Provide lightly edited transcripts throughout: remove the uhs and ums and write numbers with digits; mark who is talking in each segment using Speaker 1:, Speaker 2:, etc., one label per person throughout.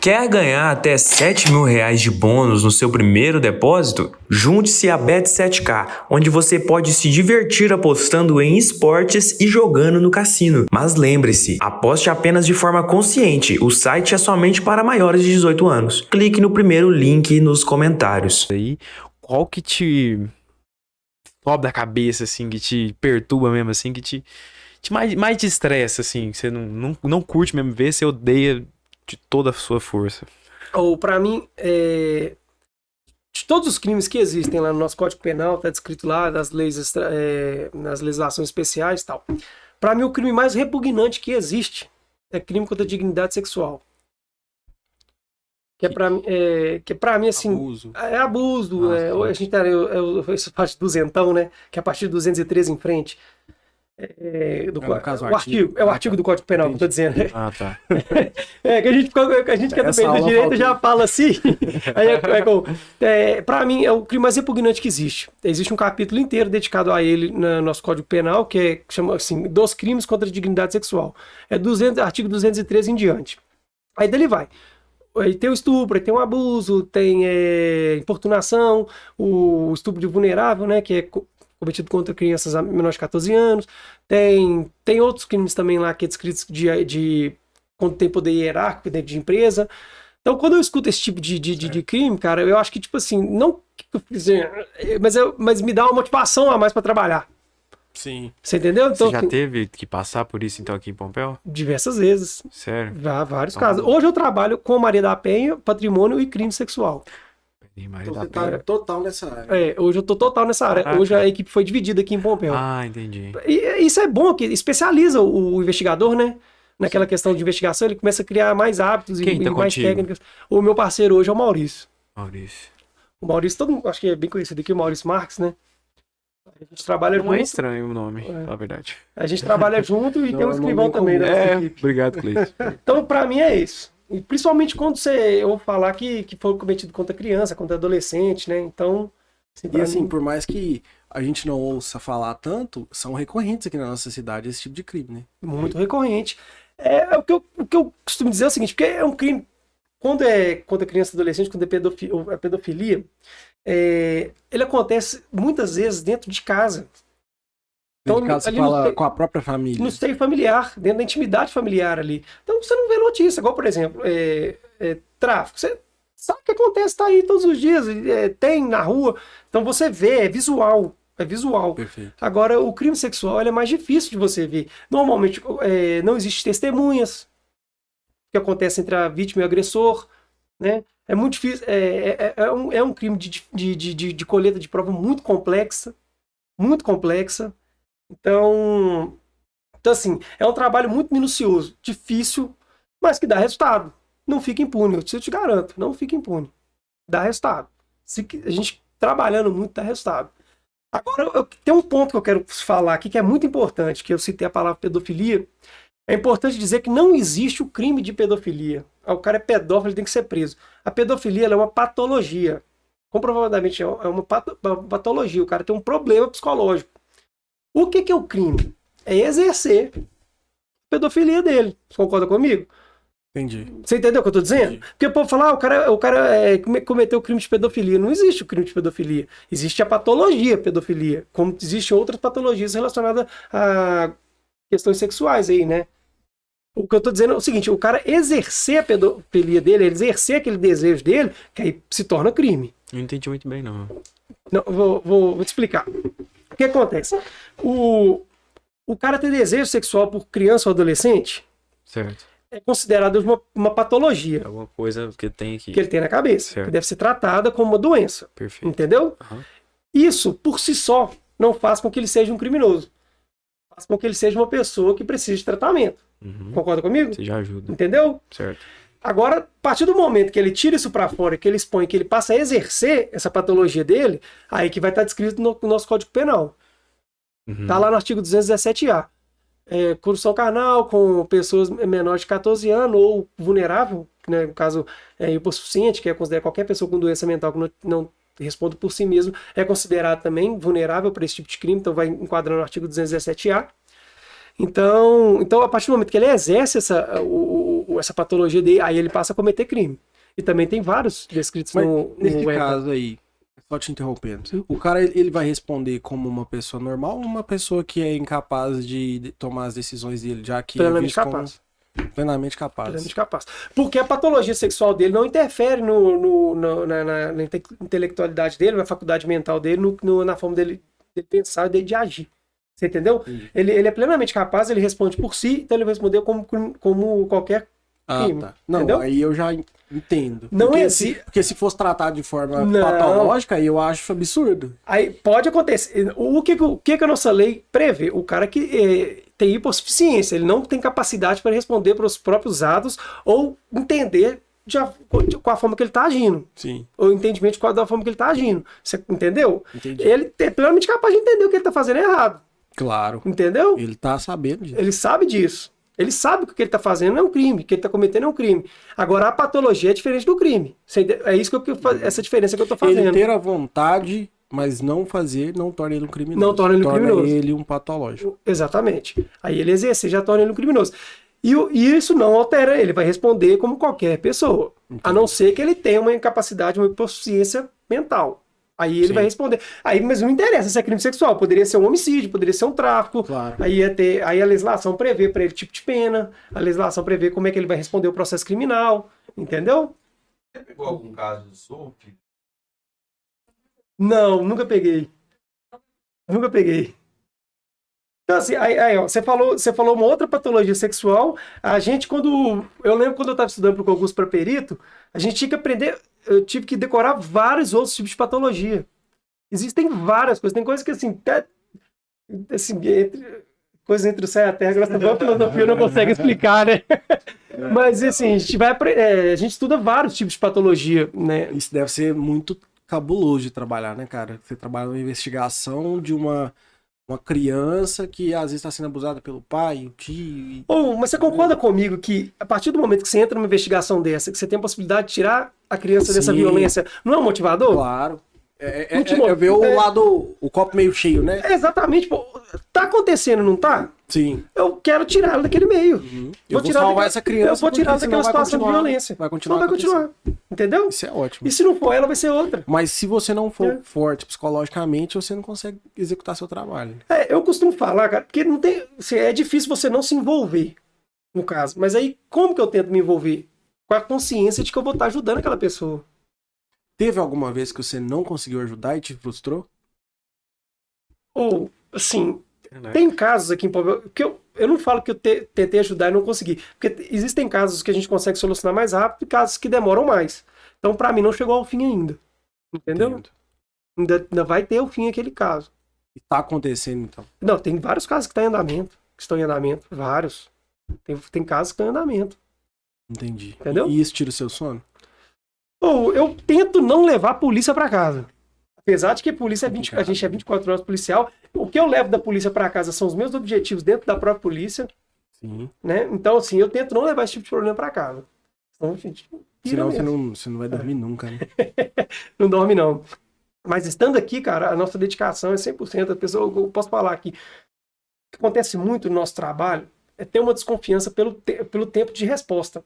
Speaker 1: Quer ganhar até R$ 7.000 de bônus no seu primeiro depósito? Junte-se à Bet7k, onde você pode se divertir apostando em esportes e jogando no cassino. Mas lembre-se, aposte apenas de forma consciente, o site é somente para maiores de 18 anos. Clique no primeiro link nos comentários.
Speaker 2: Qual que te sobe da cabeça, assim, que te perturba mesmo, assim, que te mais te estressa, assim, que você não curte mesmo ver, você odeia de toda a sua força?
Speaker 3: Ou pra mim, de todos os crimes que existem lá no nosso Código Penal, tá descrito lá nas leis, nas legislações especiais e tal. Pra mim, o crime mais repugnante que existe é crime contra a dignidade sexual. Que é pra mim, assim...
Speaker 2: Abuso.
Speaker 3: É abuso. A gente essa parte do duzentão, né? Que é a partir do 213 em frente. O artigo do Código Penal, que eu tô dizendo.
Speaker 2: Ah, tá.
Speaker 3: Que a gente que é do meio da direita já fala assim. Pra mim, é o crime mais repugnante que existe. Existe um capítulo inteiro dedicado a ele no nosso Código Penal, que chama assim, dos crimes contra a dignidade sexual. Artigo 213 em diante. Aí dele vai. Aí tem o estupro, aí tem o abuso, tem importunação, o estupro de vulnerável, né, que é cometido contra crianças menores de 14 anos. Tem outros crimes também lá que é descritos de quando tem poder hierárquico dentro de empresa. Então, quando eu escuto esse tipo de crime, cara, eu acho que, tipo assim, não... Mas me dá uma motivação a mais para trabalhar.
Speaker 2: Sim.
Speaker 3: Você entendeu? Então,
Speaker 2: você já teve que passar por isso, então, aqui em Pompéu?
Speaker 3: Diversas vezes.
Speaker 2: Sério?
Speaker 3: Vários casos. Hoje eu trabalho com Maria da Penha, patrimônio e crime sexual.
Speaker 4: Então você tá total nessa área.
Speaker 3: Hoje eu tô total nessa área.
Speaker 2: Caraca.
Speaker 3: Hoje a equipe foi dividida aqui em Pompéu.
Speaker 2: Ah, entendi.
Speaker 3: E isso é bom, que especializa o investigador, né? Naquela questão de investigação, ele começa a criar mais hábitos e mais
Speaker 2: contigo?
Speaker 3: técnicas. O meu parceiro hoje é o Maurício.
Speaker 2: Maurício.
Speaker 3: O Maurício, todo mundo acho que é bem conhecido aqui, o Maurício Marques, né? A gente trabalha
Speaker 2: Não
Speaker 3: junto.
Speaker 2: é estranho o nome, na verdade.
Speaker 3: A gente trabalha junto e tem um escrivão também da nossa equipe.
Speaker 2: Obrigado, Cleiton.
Speaker 3: Então, pra mim é isso. E principalmente quando eu vou falar que foi cometido contra criança, contra adolescente, né? Então,
Speaker 4: E assim, por mais que a gente não ouça falar tanto, são recorrentes aqui na nossa cidade esse tipo de crime, né?
Speaker 3: Muito recorrente. O que eu costumo dizer é o seguinte, porque é um crime, quando é contra criança e adolescente, quando é pedofilia, ele acontece muitas vezes dentro de casa.
Speaker 4: Então, de casa você fala com a própria família.
Speaker 3: No seio familiar, dentro da intimidade familiar ali. Então você não vê notícia, igual, por exemplo, tráfico. Você sabe o que acontece, tá aí todos os dias, tem na rua. Então você vê, é visual. É visual.
Speaker 4: Perfeito.
Speaker 3: Agora, o crime sexual é mais difícil de você ver. Normalmente, não existe testemunhas que acontece entre a vítima e o agressor, né? É muito difícil. É um crime de colheita de prova muito complexa. Muito complexa. Então, assim, é um trabalho muito minucioso, difícil, mas que dá resultado. Não fica impune, eu te garanto, não fica impune. Dá resultado. A gente trabalhando muito dá resultado. Agora, tem um ponto que eu quero falar aqui que é muito importante, que eu citei a palavra pedofilia. É importante dizer que não existe o crime de pedofilia. O cara é pedófilo, ele tem que ser preso. A pedofilia ela é uma patologia. Comprovadamente é uma patologia. O cara tem um problema psicológico. O que é o crime? É exercer a pedofilia dele. Você concorda comigo?
Speaker 4: Entendi.
Speaker 3: Você entendeu o que eu tô dizendo?
Speaker 4: Entendi.
Speaker 3: Porque o povo fala, o cara cometeu o crime de pedofilia. Não existe o crime de pedofilia. Existe a patologia pedofilia, como existem outras patologias relacionadas a questões sexuais aí, né? O que eu tô dizendo é o seguinte, o cara exercer a pedofilia dele, exercer aquele desejo dele, que aí se torna crime.
Speaker 2: Não entendi muito bem, não.
Speaker 3: Não, vou te explicar. O que acontece? O cara ter desejo sexual por criança ou adolescente
Speaker 2: Certo.
Speaker 3: é considerado uma patologia
Speaker 2: É alguma coisa que tem aqui.
Speaker 3: que ele tem na cabeça,
Speaker 2: Certo.
Speaker 3: que deve ser tratada como uma doença.
Speaker 2: Perfeito.
Speaker 3: Entendeu?
Speaker 2: Uhum.
Speaker 3: Isso, por si só, não faz com que ele seja um criminoso. Faz com que ele seja uma pessoa que precisa de tratamento.
Speaker 2: Uhum.
Speaker 3: Concorda comigo?
Speaker 2: Você já ajuda.
Speaker 3: Entendeu?
Speaker 2: Certo.
Speaker 3: Agora, a partir do momento que ele tira isso para fora, que ele expõe, que ele passa a exercer essa patologia dele, aí que vai estar descrito no nosso Código Penal.
Speaker 2: Uhum.
Speaker 3: Tá lá no artigo 217A. Corrupção carnal com pessoas menores de 14 anos ou vulnerável, né, no caso hipossuficiente, que é considerado qualquer pessoa com doença mental que não responde por si mesmo, é considerado também vulnerável para esse tipo de crime, então vai enquadrando no artigo 217A. Então, a partir do momento que ele exerce essa patologia dele, aí ele passa a cometer crime. E também tem vários descritos
Speaker 4: Mas
Speaker 3: no
Speaker 4: nesse
Speaker 3: ECA.
Speaker 4: caso aí, só te interrompendo, o cara ele vai responder como uma pessoa normal ou uma pessoa que é incapaz de tomar as decisões dele, já que
Speaker 3: Plenamente
Speaker 4: é visto como
Speaker 3: capaz.
Speaker 4: plenamente capaz?
Speaker 3: Plenamente capaz. Porque a patologia sexual dele não interfere na intelectualidade dele, na faculdade mental dele, na forma dele pensar e dele de agir. Você entendeu? Ele é plenamente capaz, ele responde por si, então ele vai responder como qualquer crime.
Speaker 4: Tá. Não,
Speaker 3: entendeu?
Speaker 4: aí eu já entendo.
Speaker 3: Não
Speaker 4: porque,
Speaker 3: existe.
Speaker 4: porque se fosse tratado de forma
Speaker 3: Não.
Speaker 4: patológica, aí eu acho absurdo.
Speaker 3: Aí pode acontecer. O que a nossa lei prevê? O cara que tem hipossuficiência, ele não tem capacidade para responder para os próprios atos ou entender com a forma que ele está agindo.
Speaker 4: Sim,
Speaker 3: Ou entendimento da forma que ele está agindo. Você entendeu?
Speaker 4: entendi.
Speaker 3: Ele é plenamente capaz de entender o que ele está fazendo é errado.
Speaker 4: Claro.
Speaker 3: Entendeu?
Speaker 4: Ele tá sabendo disso.
Speaker 3: Ele sabe disso. Ele sabe que o que ele está fazendo é um crime, que ele está cometendo é um crime. Agora, a patologia é diferente do crime. É isso essa diferença que eu estou fazendo.
Speaker 4: Ele ter a vontade, mas não fazer, não torna ele um criminoso.
Speaker 3: Não torna ele um criminoso.
Speaker 4: Ele um patológico.
Speaker 3: Exatamente. Aí ele exercer já torna ele um criminoso. E isso não altera ele, vai responder como qualquer pessoa.
Speaker 4: Entendi.
Speaker 3: A não ser que ele tenha uma incapacidade, uma hipossuficiência mental. Aí ele
Speaker 4: Sim.
Speaker 3: vai responder. Aí, mas não interessa se é crime sexual. Poderia ser um homicídio, poderia ser um tráfico.
Speaker 4: Claro.
Speaker 3: Aí a legislação prevê para ele tipo de pena. A legislação prevê como é que ele vai responder o processo criminal. Entendeu?
Speaker 1: Você pegou algum caso do SUP?
Speaker 3: Não, nunca peguei. Nunca peguei. Então, assim, ó, você falou uma outra patologia sexual. A gente, eu lembro quando eu estava estudando para o concurso para perito, a gente tinha que aprender, eu tive que decorar vários outros tipos de patologia. Existem várias coisas, tem coisas que, assim, coisas entre o céu e a terra, graças a Deus, a filosofia não consegue explicar, né? Mas, assim, a gente estuda vários tipos de patologia, né?
Speaker 4: Isso deve ser muito cabuloso de trabalhar, né, cara? Você trabalha numa investigação de uma criança que às vezes está sendo abusada pelo pai, o tio.
Speaker 3: Mas você concorda comigo que a partir do momento que você entra numa investigação dessa, que você tem a possibilidade de tirar a criança dessa
Speaker 4: Sim.
Speaker 3: violência, não é um motivador?
Speaker 4: Claro.
Speaker 3: Último-
Speaker 4: É ver o lado, o copo meio cheio, né?
Speaker 3: Exatamente, pô. Tá acontecendo, não tá?
Speaker 4: Sim.
Speaker 3: Eu quero tirar ela daquele meio.
Speaker 4: Eu vou
Speaker 3: tirar
Speaker 4: salvar
Speaker 3: daquela-
Speaker 4: essa criança.
Speaker 3: Eu vou tirar
Speaker 4: porque
Speaker 3: daquela
Speaker 4: senão vai
Speaker 3: situação de
Speaker 4: continuar-
Speaker 3: violência.
Speaker 4: Vai continuar.
Speaker 3: Não vai continuar. Entendeu?
Speaker 4: Isso é ótimo.
Speaker 3: E se não for ela, vai ser outra.
Speaker 4: Mas se você não for
Speaker 3: É.
Speaker 4: forte psicologicamente, você não consegue executar seu trabalho.
Speaker 3: Eu costumo falar, cara, porque não tem. É difícil você não se envolver, no caso. Mas aí, como que eu tento me envolver? Com a consciência de que eu vou estar ajudando aquela pessoa.
Speaker 4: Teve alguma vez que você não conseguiu ajudar e te frustrou?
Speaker 3: Ou, assim, tem casos aqui em Palmeiras que eu não falo que eu tentei ajudar e não consegui. Porque existem casos que a gente consegue solucionar mais rápido e casos que demoram mais. Então, pra mim, não chegou ao fim ainda. Entendeu?
Speaker 4: Entendo.
Speaker 3: Ainda vai ter o fim aquele caso.
Speaker 4: E tá acontecendo, então.
Speaker 3: Não, tem vários casos que estão em andamento. Vários. Tem casos que estão em andamento.
Speaker 4: Entendi.
Speaker 3: Entendeu?
Speaker 4: E isso tira o seu sono?
Speaker 3: Ou eu tento não levar a polícia pra casa. Apesar de que a polícia a gente é 24 horas policial, o que eu levo da polícia pra casa são os meus objetivos dentro da própria polícia,
Speaker 4: Sim.
Speaker 3: né? Então, assim, eu tento não levar esse tipo de problema pra casa. Senão, a gente pira
Speaker 4: Senão
Speaker 3: mesmo.
Speaker 4: você não vai dormir nunca, né?
Speaker 3: Não dorme, não. Mas estando aqui, cara, a nossa dedicação é 100%. A pessoa, eu posso falar aqui, o que acontece muito no nosso trabalho é ter uma desconfiança pelo tempo de resposta.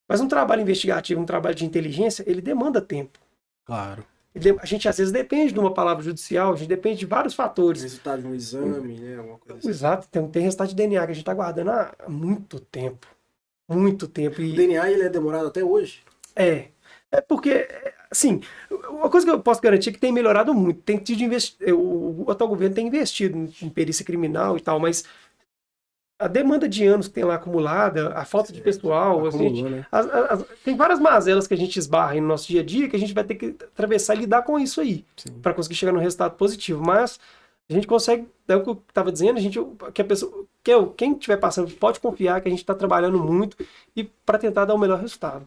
Speaker 3: Mas um trabalho investigativo, um trabalho de inteligência, ele demanda tempo.
Speaker 4: Claro.
Speaker 3: A gente, às vezes, depende de uma palavra judicial, a gente depende de vários fatores.
Speaker 4: Resultado de um exame, né? Alguma coisa assim.
Speaker 3: Exato, tem resultado de DNA que a gente está guardando há muito tempo. Muito tempo.
Speaker 4: O
Speaker 3: E
Speaker 4: DNA ele é demorado até hoje?
Speaker 3: é porque, assim, uma coisa que eu posso garantir é que tem melhorado muito. Tem tido o atual governo tem investido em perícia criminal e tal, mas a demanda de anos que tem lá acumulada, a falta de pessoal,
Speaker 4: Acumulou, né?
Speaker 3: tem várias mazelas que a gente esbarra aí no nosso dia a dia que a gente vai ter que atravessar e lidar com isso aí,
Speaker 4: Sim.
Speaker 3: para conseguir chegar num resultado positivo. Mas a gente consegue, é o que eu estava dizendo, que a pessoa, quem estiver passando pode confiar que a gente está trabalhando muito e para tentar dar o melhor resultado.